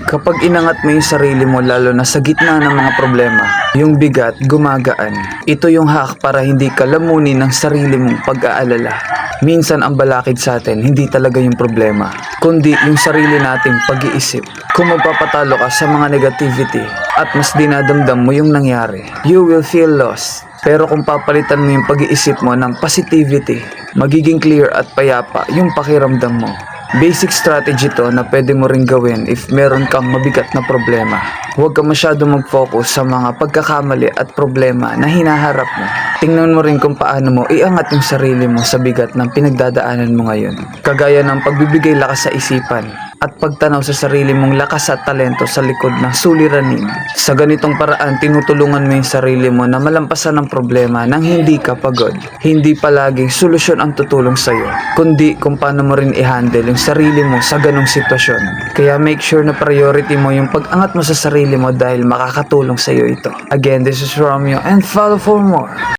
Kapag inangat mo yung sarili mo lalo na sa gitna ng mga problema, yung bigat gumagaan. Ito yung hack para hindi ka lamunin ng sarili mong pag-aalala. Minsan ang balakid sa atin hindi talaga yung problema, kundi yung sarili nating pag-iisip. Kung magpapatalo ka sa mga negativity at mas dinadamdam mo yung nangyari, you will feel lost. Pero kung papalitan mo yung pag-iisip mo ng positivity, magiging clear at payapa yung pakiramdam mo. Basic strategy to na pwede mo ring gawin if meron kang mabigat na problema. Huwag ka masyado mag-focus sa mga pagkakamali at problema na hinaharap mo. Tingnan mo rin kung paano mo iangat yung sarili mo sa bigat ng pinagdadaanan mo ngayon. Kagaya ng pagbibigay lakas sa isipan at pagtanaw sa sarili mong lakas at talento sa likod ng suliranin. Sa ganitong paraan, tinutulungan mo yung sarili mo na malampasan ang problema nang hindi ka pagod. Hindi palaging solusyon ang tutulong sa'yo, kundi kung paano mo rin i-handle yung sarili mo sa ganong sitwasyon. Kaya make sure na priority mo yung pag-angat mo sa sarili mo dahil makakatulong sa'yo ito. Again, this is Romeo and follow for more.